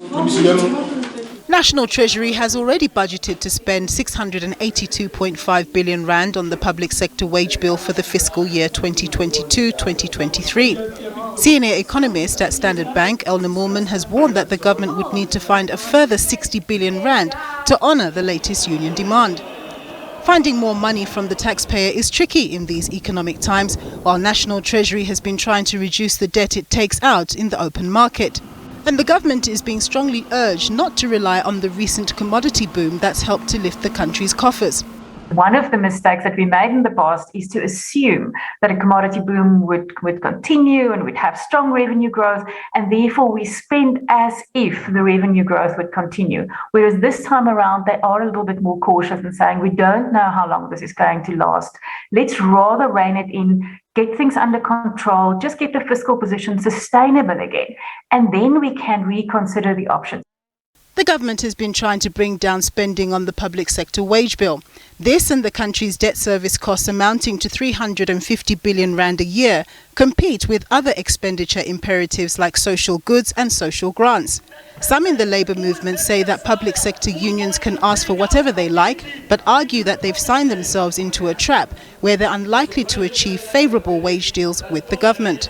National Treasury has already budgeted to spend 682.5 billion rand on the public sector wage bill for the fiscal year 2022-2023. Senior economist at Standard Bank, Elna Moorman, has warned that the government would need to find a further 60 billion rand to honour the latest union demand. Finding more money from the taxpayer is tricky in these economic times, while National Treasury has been trying to reduce the debt it takes out in the open market. And the government is being strongly urged not to rely on the recent commodity boom that's helped to lift the country's coffers. One of the mistakes that we made in the past is to assume that a commodity boom would continue and would have strong revenue growth, and therefore we spend as if the revenue growth would continue. Whereas this time around, they are a little bit more cautious and saying we don't know how long this is going to last. Let's rather rein it in, get things under control, just get the fiscal position sustainable again, and then we can reconsider the options. The government has been trying to bring down spending on the public sector wage bill. This and the country's debt service costs amounting to 350 billion rand a year compete with other expenditure imperatives like social goods and social grants. Some in the labour movement say that public sector unions can ask for whatever they like, but argue that they've signed themselves into a trap where they're unlikely to achieve favourable wage deals with the government.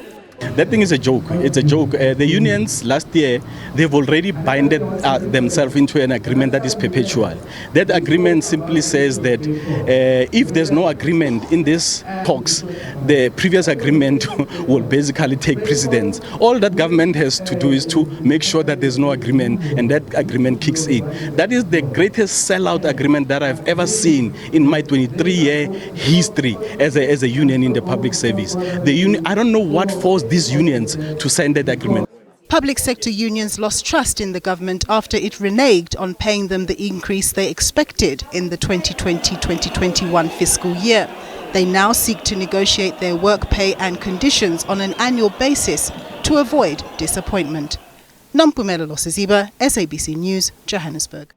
That thing is a joke. It's a joke. The unions last year, they've already binded themselves into an agreement that is perpetual. That agreement simply says that if there's no agreement in this talks, the previous agreement will basically take precedence. All that government has to do is to make sure that there's no agreement and that agreement kicks in. That is the greatest sellout agreement that I've ever seen in my 23-year history as a union in the public service. I don't know what forced these unions to sign that agreement. Public sector unions lost trust in the government after it reneged on paying them the increase they expected in the 2020-2021 fiscal year. They now seek to negotiate their work pay and conditions on an annual basis to avoid disappointment. Nampumelelo Siziba, SABC News, Johannesburg.